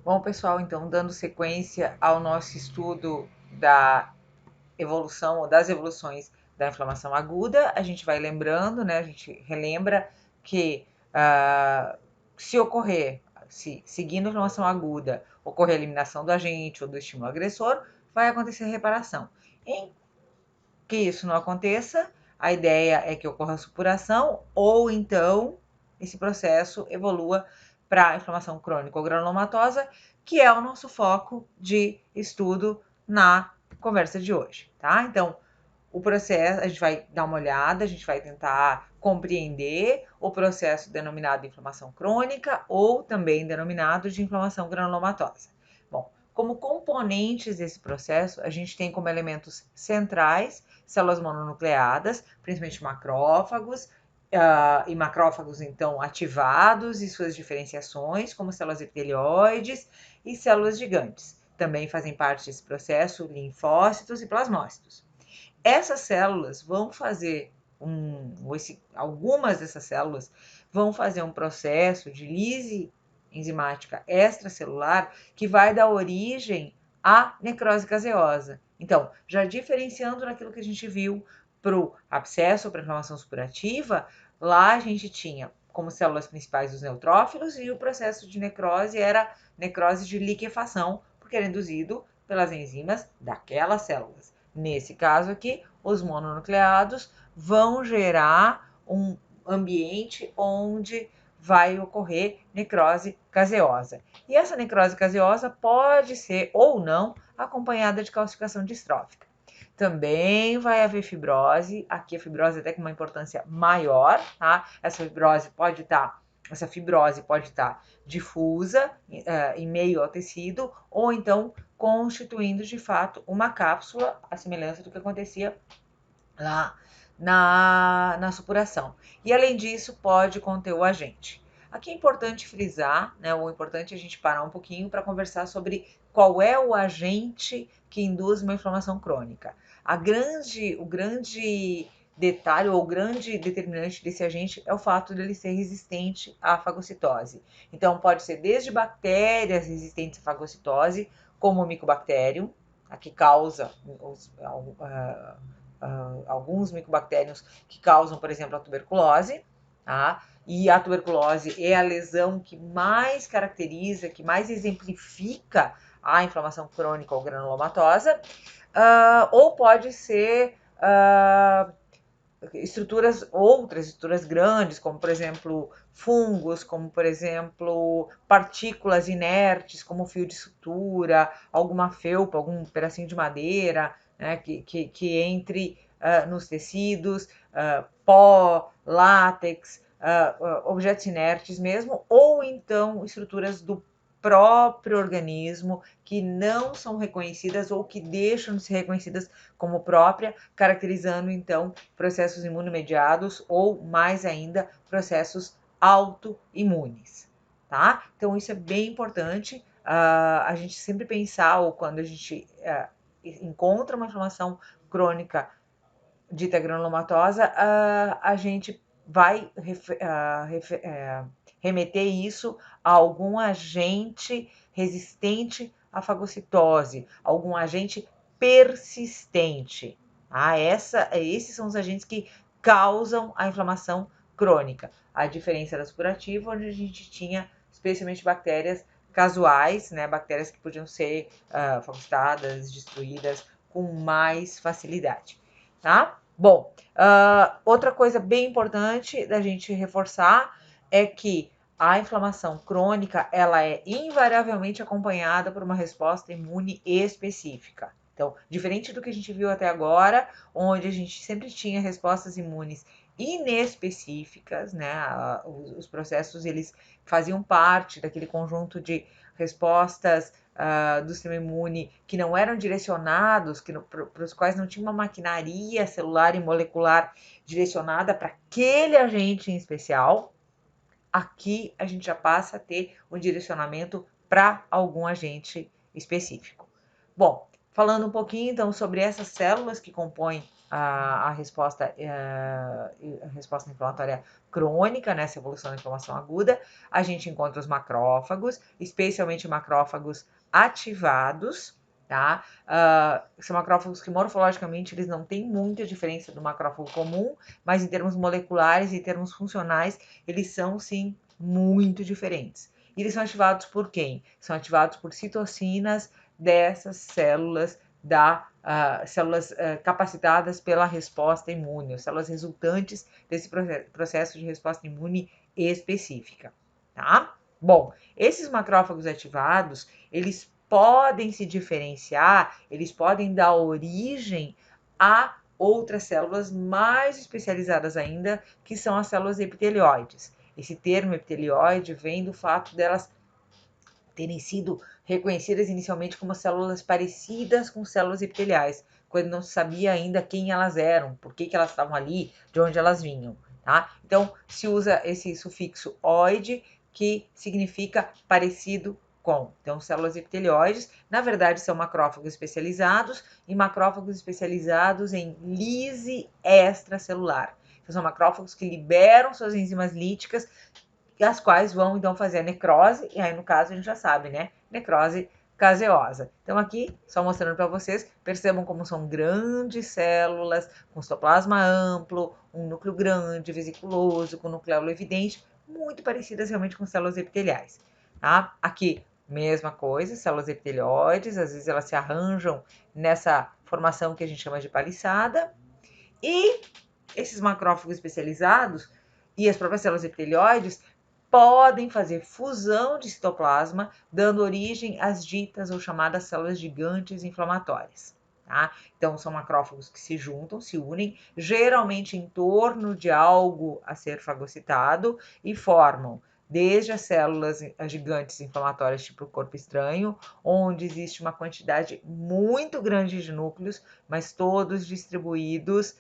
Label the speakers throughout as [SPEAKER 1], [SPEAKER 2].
[SPEAKER 1] Bom, pessoal, então, dando sequência ao nosso estudo da evolução ou das evoluções da inflamação aguda, a gente vai lembrando, né? A gente relembra que se ocorrer, seguindo a inflamação aguda, ocorrer a eliminação do agente ou do estímulo agressor, vai acontecer reparação. Em que isso não aconteça, a ideia é que ocorra a supuração ou então esse processo evolua para a inflamação crônica ou granulomatosa, que é o nosso foco de estudo na conversa de hoje, tá? Então, o processo, a gente vai dar uma olhada, a gente vai tentar compreender o processo denominado de inflamação crônica ou também denominado de inflamação granulomatosa. Bom, como componentes desse processo, a gente tem como elementos centrais células mononucleadas, principalmente macrófagos, e macrófagos então ativados e suas diferenciações, como células epitelioides e células gigantes. Também fazem parte desse processo linfócitos e plasmócitos. Essas células vão fazer algumas dessas células vão fazer um processo de lise enzimática extracelular que vai dar origem à necrose gaseosa. Então, já diferenciando naquilo que a gente viu para o abscesso ou para a inflamação supurativa, lá a gente tinha como células principais os neutrófilos e o processo de necrose era necrose de liquefação, porque era induzido pelas enzimas daquelas células. Nesse caso aqui, os mononucleados vão gerar um ambiente onde vai ocorrer necrose gaseosa. E essa necrose gaseosa pode ser ou não acompanhada de calcificação distrófica. Também vai haver fibrose, aqui a fibrose até com uma importância maior, tá? Essa fibrose pode estar difusa em meio ao tecido, ou então constituindo de fato uma cápsula, à semelhança do que acontecia lá na supuração. E além disso, pode conter o agente. Aqui é importante frisar, né, ou é importante a gente parar um pouquinho para conversar sobre qual é o agente que induz uma inflamação crônica. O grande detalhe ou o grande determinante desse agente é o fato dele ser resistente à fagocitose. Então, pode ser desde bactérias resistentes à fagocitose, como o Mycobacterium, a que causa alguns micobactérios que causam, por exemplo, a tuberculose, tá? E a tuberculose é a lesão que mais caracteriza, que mais exemplifica a inflamação crônica ou granulomatosa, ou pode ser outras estruturas grandes, como por exemplo fungos, como por exemplo partículas inertes, como fio de sutura, alguma felpa, algum pedacinho de madeira, né, que entre nos tecidos, pó, látex, objetos inertes mesmo, ou então estruturas do próprio organismo que não são reconhecidas ou que deixam de ser reconhecidas como própria, caracterizando então processos imunomediados ou mais ainda processos autoimunes, tá? Então isso é bem importante a gente sempre pensar, ou quando a gente encontra uma inflamação crônica dita granulomatosa, a gente vai remeter isso a algum agente resistente à fagocitose, algum agente persistente. Esses são os agentes que causam a inflamação crônica. A diferença da supurativa, onde a gente tinha especialmente bactérias casuais, né, bactérias que podiam ser fagocitadas, destruídas com mais facilidade, tá? Bom, outra coisa bem importante da gente reforçar é que a inflamação crônica, ela é invariavelmente acompanhada por uma resposta imune específica. Então, diferente do que a gente viu até agora, onde a gente sempre tinha respostas imunes inespecíficas, né? Os processos, eles faziam parte daquele conjunto de respostas do sistema imune que não eram direcionados, para os quais não tinha uma maquinaria celular e molecular direcionada para aquele agente em especial. Aqui a gente já passa a ter um direcionamento para algum agente específico. Bom, Falando um pouquinho, então, sobre essas células que compõem a resposta inflamatória crônica, nessa evolução da inflamação aguda, a gente encontra os macrófagos, especialmente macrófagos ativados, tá? São macrófagos que morfologicamente eles não têm muita diferença do macrófago comum, mas em termos moleculares e em termos funcionais, eles são sim muito diferentes. E eles são ativados por quem? São ativados por citocinas dessas células células capacitadas pela resposta imune, ou células resultantes desse processo de resposta imune específica, tá? Bom, esses macrófagos ativados, eles podem se diferenciar, eles podem dar origem a outras células mais especializadas ainda, que são as células epitelioides. Esse termo epitelioide vem do fato delas terem sido reconhecidas inicialmente como células parecidas com células epiteliais, quando não se sabia ainda quem elas eram, por que elas estavam ali, de onde elas vinham, tá? Então, se usa esse sufixo oide, que significa parecido com. Então, células epitelioides, na verdade, são macrófagos especializados e macrófagos especializados em lise extracelular. Então, são macrófagos que liberam suas enzimas líticas, as quais vão então fazer a necrose, e aí no caso a gente já sabe, né? Necrose caseosa. Então aqui, só mostrando para vocês, percebam como são grandes células, com citoplasma amplo, um núcleo grande, vesiculoso, com nucleolo evidente, muito parecidas realmente com células epiteliais, tá? Aqui, mesma coisa, células epitelioides, às vezes elas se arranjam nessa formação que a gente chama de paliçada, e esses macrófagos especializados e as próprias células epitelioides podem fazer fusão de citoplasma, dando origem às ditas ou chamadas células gigantes inflamatórias. Tá? Então, são macrófagos que se juntam, se unem, geralmente em torno de algo a ser fagocitado e formam desde as células gigantes inflamatórias tipo corpo estranho, onde existe uma quantidade muito grande de núcleos, mas todos distribuídos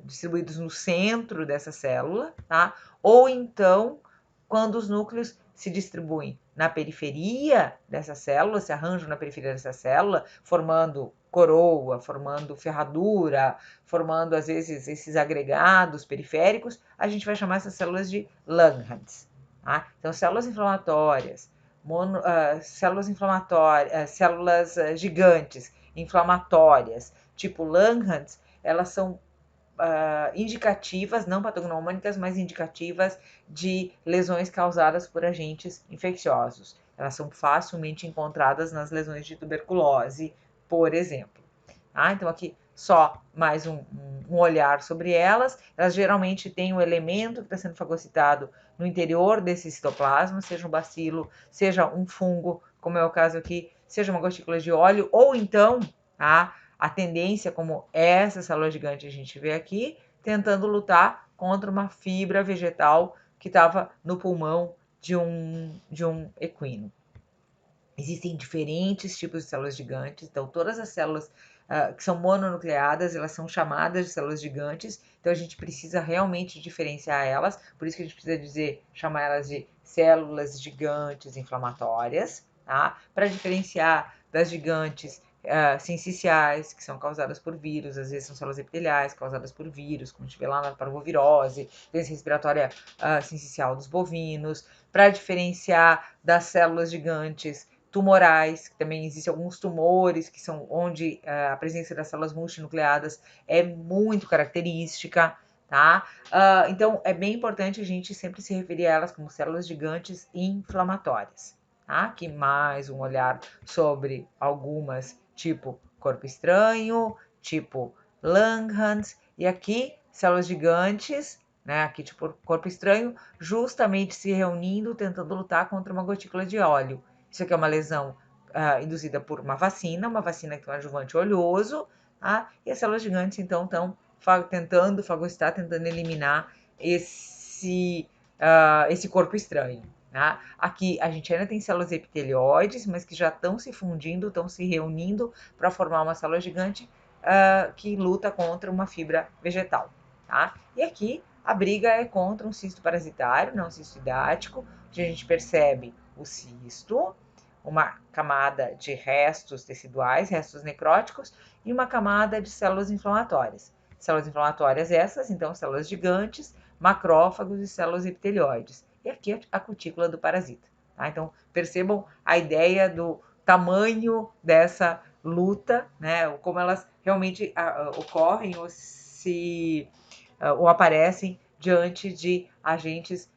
[SPEAKER 1] distribuídos no centro dessa célula, tá? Ou então, quando os núcleos se distribuem na periferia dessa célula, se arranjam na periferia dessa célula, formando coroa, formando ferradura, formando às vezes esses agregados periféricos, a gente vai chamar essas células de Langhans. Tá? Então, células inflamatórias, células gigantes inflamatórias, tipo Langhans, elas são indicativas, não patognomônicas, mas indicativas de lesões causadas por agentes infecciosos. Elas são facilmente encontradas nas lesões de tuberculose, por exemplo. Então, aqui só mais um olhar sobre elas. Elas geralmente têm um elemento que está sendo fagocitado no interior desse citoplasma, seja um bacilo, seja um fungo, como é o caso aqui, seja uma gotícula de óleo, ou então, a tendência, como essa célula gigante a gente vê aqui, tentando lutar contra uma fibra vegetal que estava no pulmão de um equino. Existem diferentes tipos de células gigantes, então todas as células que são mononucleadas, elas são chamadas de células gigantes, então a gente precisa realmente diferenciar elas, por isso que a gente precisa chamar elas de células gigantes inflamatórias, tá? Para diferenciar das gigantes sinciciais, que são causadas por vírus, às vezes são células epiteliais causadas por vírus, como a gente vê lá na parvovirose, doença respiratória sincicial dos bovinos, para diferenciar das células gigantes tumorais, que também existem alguns tumores que são onde a presença das células multinucleadas é muito característica, tá? Então, é bem importante a gente sempre se referir a elas como células gigantes inflamatórias, tá? Aqui mais um olhar sobre algumas, tipo corpo estranho, tipo Langhans, e aqui células gigantes, né? Aqui tipo corpo estranho, justamente se reunindo, tentando lutar contra uma gotícula de óleo. Isso aqui é uma lesão induzida por uma vacina que tem um adjuvante oleoso, e as células gigantes, então, estão tentando fagocitar, tentando eliminar esse corpo estranho. Tá? Aqui a gente ainda tem células epitelioides, mas que já estão se fundindo, estão se reunindo para formar uma célula gigante que luta contra uma fibra vegetal. Tá? E aqui a briga é contra um cisto parasitário, não um cisto hidático, onde a gente percebe o cisto, uma camada de restos teciduais, restos necróticos, e uma camada de células inflamatórias. Células inflamatórias essas, então, células gigantes, macrófagos e células epitelioides. E aqui a cutícula do parasita. Tá? Então, percebam a ideia do tamanho dessa luta, né? Como elas realmente ocorrem ou aparecem diante de agentes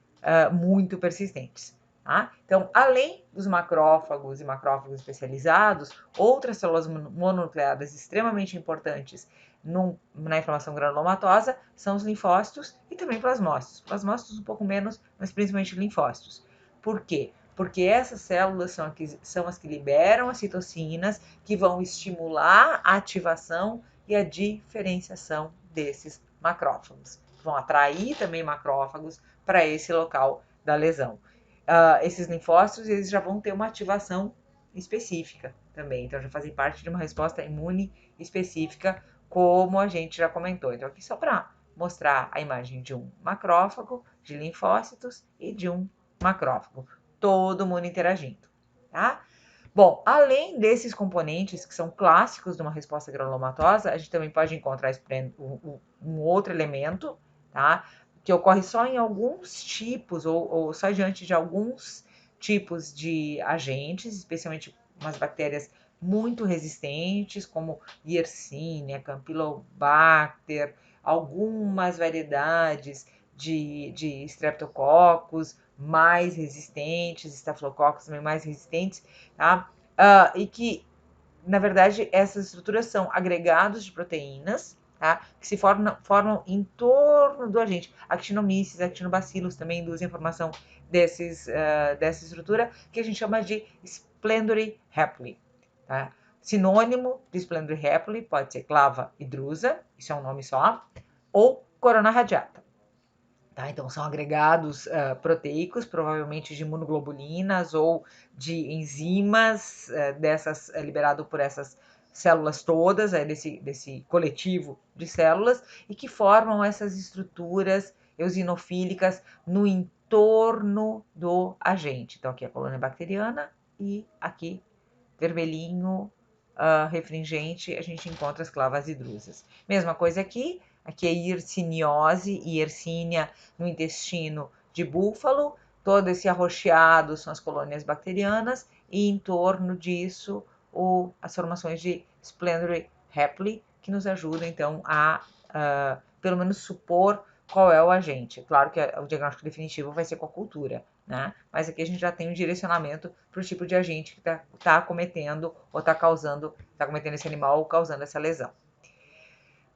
[SPEAKER 1] muito persistentes. Tá? Então, além dos macrófagos e macrófagos especializados, outras células mononucleadas extremamente importantes na inflamação granulomatosa são os linfócitos e também plasmócitos. Plasmócitos um pouco menos, mas principalmente linfócitos. Por quê? Porque essas células são as que liberam as citocinas, que vão estimular a ativação e a diferenciação desses macrófagos. Vão atrair também macrófagos para esse local da lesão. Esses linfócitos eles já vão ter uma ativação específica também, então já fazem parte de uma resposta imune específica, como a gente já comentou. Então aqui só para mostrar a imagem de um macrófago, de linfócitos e de um macrófago, todo mundo interagindo, tá? Bom, além desses componentes que são clássicos de uma resposta granulomatosa, a gente também pode encontrar um outro elemento, tá? Que ocorre só em alguns tipos, ou só diante de alguns tipos de agentes, especialmente umas bactérias muito resistentes, como Yersinia, Campylobacter, algumas variedades de streptococcus mais resistentes, estafilococcus também mais resistentes, tá? E que, na verdade, essas estruturas são agregados de proteínas, tá? Que se formam em torno do agente. Actinomyces, actinobacillus também induzem a formação dessa estrutura, que a gente chama de Splendori hapli. Tá? Sinônimo de Splendori hapli pode ser clava hidrusa, isso é um nome só, ou corona radiata. Tá? Então, são agregados proteicos, provavelmente de imunoglobulinas ou de enzimas liberado por essas células todas, desse coletivo de células, e que formam essas estruturas eosinofílicas no entorno do agente. Então, aqui a colônia bacteriana e aqui, vermelhinho, refringente, a gente encontra as clavas hidrusas. Mesma coisa aqui. Aqui é Yersiniose e Yersinia no intestino de búfalo. Todo esse arroxeado são as colônias bacterianas e em torno disso as formações de Splendori hapli, que nos ajudam então a pelo menos supor qual é o agente. Claro que o diagnóstico definitivo vai ser com a cultura, né? Mas aqui a gente já tem um direcionamento para o tipo de agente que está acometendo ou está cometendo esse animal ou causando essa lesão.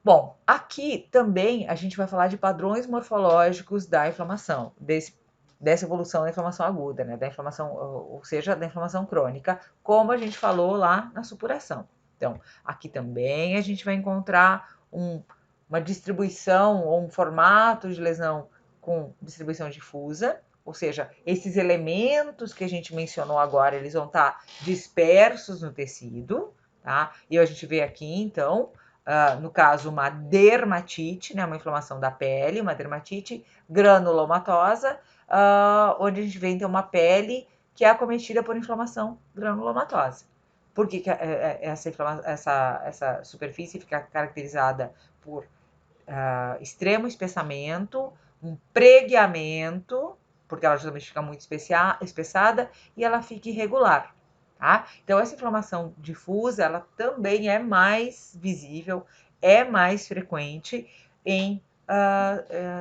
[SPEAKER 1] Bom, aqui também a gente vai falar de padrões morfológicos da inflamação, dessa evolução da inflamação aguda, né? Da inflamação, ou seja, da inflamação crônica, como a gente falou lá na supuração. Então, aqui também a gente vai encontrar uma distribuição ou um formato de lesão com distribuição difusa, ou seja, esses elementos que a gente mencionou agora, eles vão estar dispersos no tecido, tá? E a gente vê aqui, então, no caso, uma dermatite, né, uma inflamação da pele, uma dermatite granulomatosa, onde a gente vê, então, uma pele que é acometida por inflamação granulomatosa. Por que essa superfície fica caracterizada por extremo espessamento, um pregueamento, porque ela justamente fica muito espessada, e ela fica irregular. Tá? Então, essa inflamação difusa, ela também é mais visível, é mais frequente em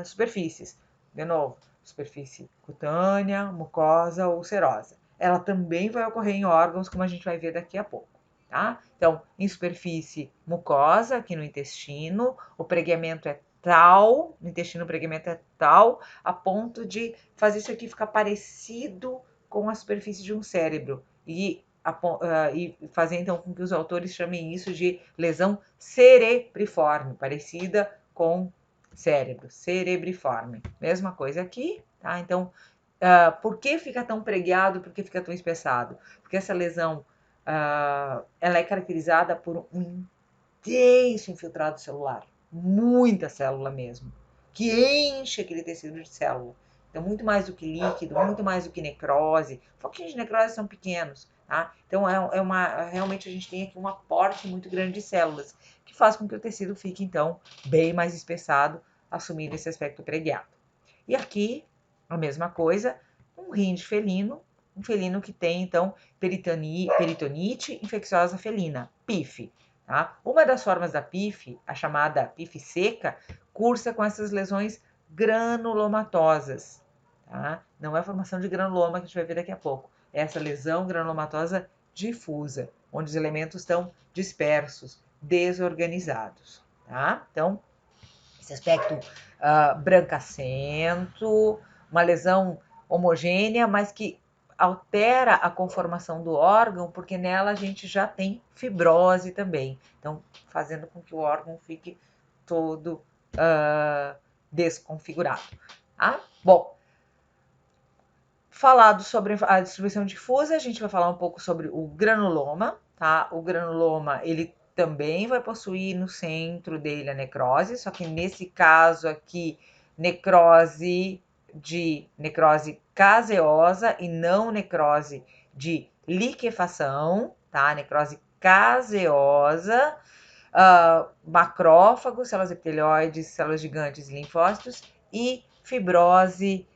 [SPEAKER 1] superfícies. De novo, superfície cutânea, mucosa ou serosa. Ela também vai ocorrer em órgãos, como a gente vai ver daqui a pouco. Tá? Então, em superfície mucosa, aqui no intestino, o pregueamento é tal, no intestino o pregueamento é tal, a ponto de fazer isso aqui ficar parecido com a superfície de um cérebro. E fazer então com que os autores chamem isso de lesão cerebriforme, parecida com cérebro, cerebriforme. Mesma coisa aqui, tá? Então, por que fica tão preguiado, por que fica tão espessado? Porque essa lesão, ela é caracterizada por um intenso infiltrado celular, muita célula mesmo, que enche aquele tecido de célula. Então, muito mais do que líquido, muito mais do que necrose. Foquinhos de necrose são pequenos, tá? Então, realmente a gente tem aqui um aporte muito grande de células, que faz com que o tecido fique, então, bem mais espessado, assumindo esse aspecto preguiado. E aqui, a mesma coisa, um rim de felino, um felino que tem, então, peritonite infecciosa felina, PIF. Tá? Uma das formas da PIF, a chamada PIF seca, cursa com essas lesões granulomatosas. Tá? Não é a formação de granuloma que a gente vai ver daqui a pouco. É essa lesão granulomatosa difusa, onde os elementos estão dispersos, desorganizados. Tá? Então, esse aspecto brancacento, uma lesão homogênea, mas que altera a conformação do órgão, porque nela a gente já tem fibrose também. Então, fazendo com que o órgão fique todo desconfigurado. Tá? Bom, falado sobre a distribuição difusa, a gente vai falar um pouco sobre o granuloma. Tá? O granuloma, ele também vai possuir no centro dele a necrose, só que nesse caso aqui, necrose caseosa e não necrose de liquefação, tá? Necrose caseosa, macrófagos, células epitelioides, células gigantes e linfócitos, e fibrose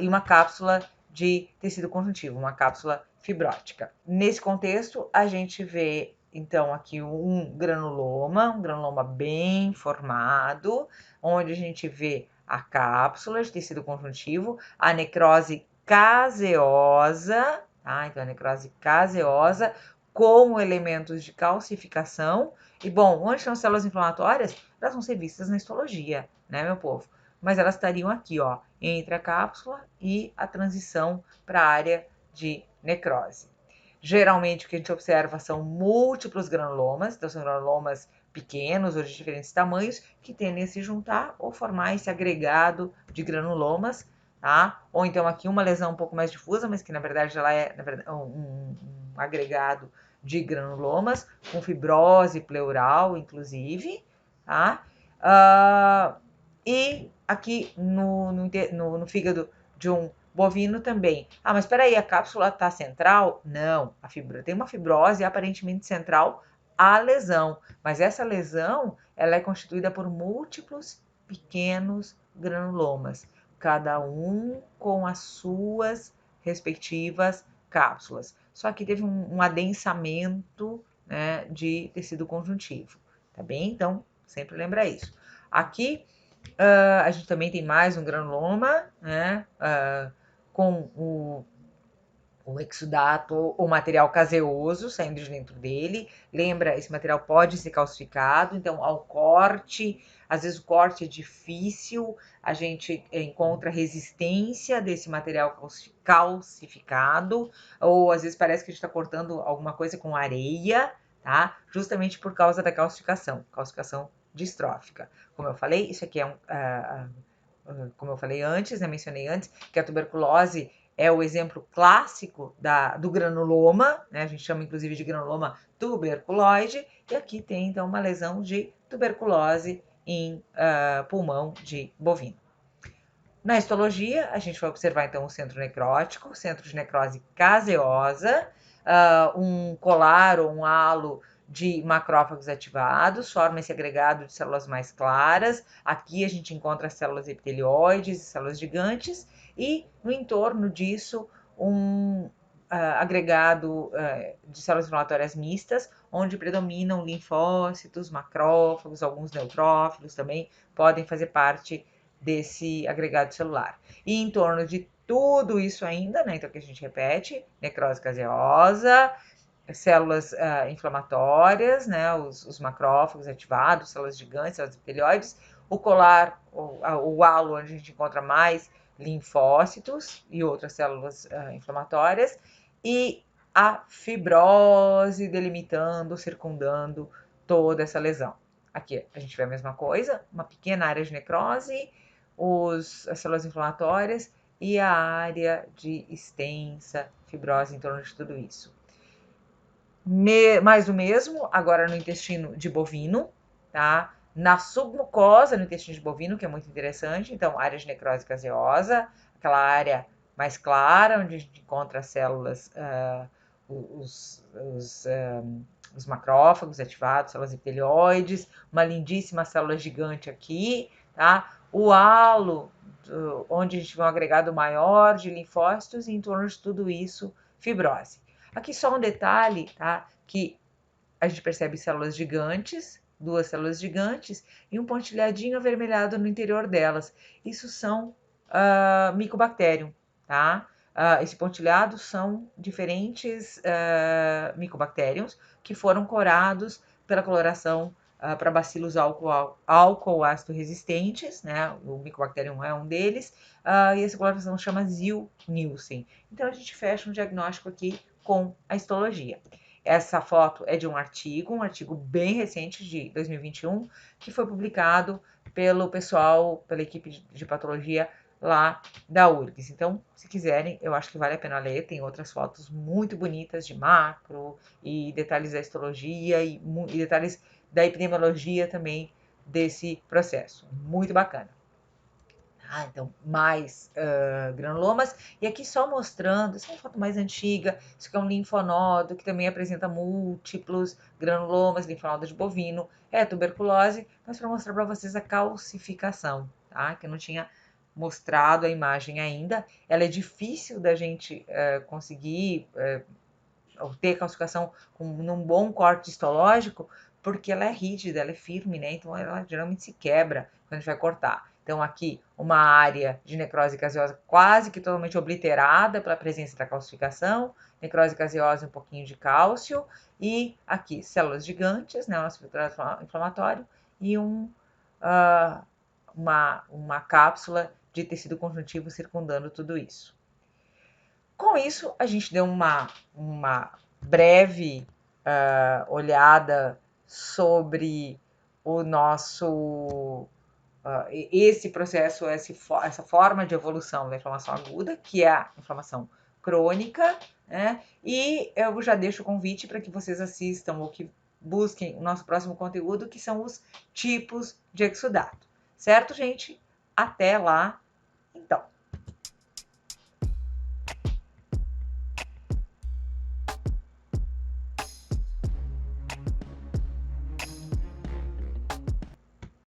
[SPEAKER 1] e uma cápsula de tecido conjuntivo, uma cápsula fibrótica. Nesse contexto, a gente vê, então, aqui um granuloma bem formado, onde a gente vê a cápsula de tecido conjuntivo, a necrose caseosa, tá? Então, a necrose caseosa com elementos de calcificação. E, bom, onde estão as células inflamatórias? Elas vão ser vistas na histologia, né, meu povo? Mas elas estariam aqui, ó, entre a cápsula e a transição para a área de necrose. Geralmente, o que a gente observa são múltiplos granulomas, então são granulomas pequenos ou de diferentes tamanhos, que tendem a se juntar ou formar esse agregado de granulomas, tá? Ou então aqui uma lesão um pouco mais difusa, mas que na verdade ela é um agregado de granulomas, com fibrose pleural, inclusive, tá? E aqui no fígado de um bovino também. Ah, mas espera aí, a cápsula está central? Não, tem uma fibrose aparentemente central à lesão, mas essa lesão ela é constituída por múltiplos pequenos granulomas, cada um com as suas respectivas cápsulas. Só que teve um adensamento, né, de tecido conjuntivo, tá bem? Então, sempre lembra isso. Aqui, a gente também tem mais um granuloma, né, com o exudato ou material caseoso saindo de dentro dele. Lembra, esse material pode ser calcificado, então ao corte, às vezes o corte é difícil, a gente encontra resistência desse material calcificado, ou às vezes parece que a gente está cortando alguma coisa com areia, tá? Justamente por causa da calcificação distrófica. Como eu falei, isso aqui é como eu falei antes, né, mencionei antes, que a tuberculose é o exemplo clássico do granuloma, né? A gente chama inclusive de granuloma tuberculoide, e aqui tem então uma lesão de tuberculose em pulmão de bovino. Na histologia, a gente vai observar então o centro necrótico, o centro de necrose caseosa, um colar ou um halo de macrófagos ativados, forma esse agregado de células mais claras. Aqui a gente encontra células epitelioides e células gigantes, e no entorno disso um agregado de células inflamatórias mistas, onde predominam linfócitos, macrófagos, alguns neutrófilos também podem fazer parte desse agregado celular. E em torno de tudo isso ainda, né, então que a gente repete, necrose caseosa, células inflamatórias, né, os macrófagos ativados, células gigantes, células epitelioides, o colar, o halo, onde a gente encontra mais linfócitos e outras células inflamatórias, e a fibrose delimitando, circundando toda essa lesão. Aqui a gente vê a mesma coisa, uma pequena área de necrose, as células inflamatórias e a área de extensa fibrose em torno de tudo isso. Mais do mesmo, agora no intestino de bovino, tá? Na submucosa, no intestino de bovino, que é muito interessante, então área de necrose caseosa, aquela área mais clara, onde a gente encontra as células, os macrófagos ativados, células epitelioides, uma lindíssima célula gigante aqui, tá? O halo, onde a gente vê um agregado maior de linfócitos, e em torno de tudo isso, fibrose. Aqui só um detalhe, tá? Que a gente percebe células gigantes, 2 células gigantes, e um pontilhadinho avermelhado no interior delas. Isso são Mycobacterium, tá? Esse pontilhado são diferentes Mycobacteriums que foram corados pela coloração para bacilos álcool ácido resistentes, né? O Mycobacterium é um deles, e essa coloração chama Ziel-Nielsen. Então a gente fecha um diagnóstico aqui com a histologia. Essa foto é de um artigo bem recente de 2021, que foi publicado pelo pessoal, pela equipe de patologia lá da URGS. Então, se quiserem, eu acho que vale a pena ler. Tem outras fotos muito bonitas de macro e detalhes da histologia e detalhes da epidemiologia também desse processo. Muito bacana. Então, mais granulomas. E aqui só mostrando, essa é uma foto mais antiga, isso aqui é um linfonodo que também apresenta múltiplos granulomas, linfonodo de bovino, é tuberculose, mas para mostrar para vocês a calcificação, tá? Que eu não tinha mostrado a imagem ainda. Ela é difícil da gente conseguir ter calcificação num bom corte histológico, porque ela é rígida, ela é firme, né? Então ela geralmente se quebra quando a gente vai cortar. Então aqui uma área de necrose caseosa quase que totalmente obliterada pela presença da calcificação, necrose caseosa e um pouquinho de cálcio, e aqui células gigantes, né? O nosso filtro inflamatório, e uma cápsula de tecido conjuntivo circundando tudo isso. Com isso, a gente deu uma breve olhada sobre o nosso esse processo, essa forma de evolução da inflamação aguda, que é a inflamação crônica, né? E eu já deixo o convite para que vocês assistam ou que busquem o nosso próximo conteúdo, que são os tipos de exudato. Certo, gente? Até lá, então.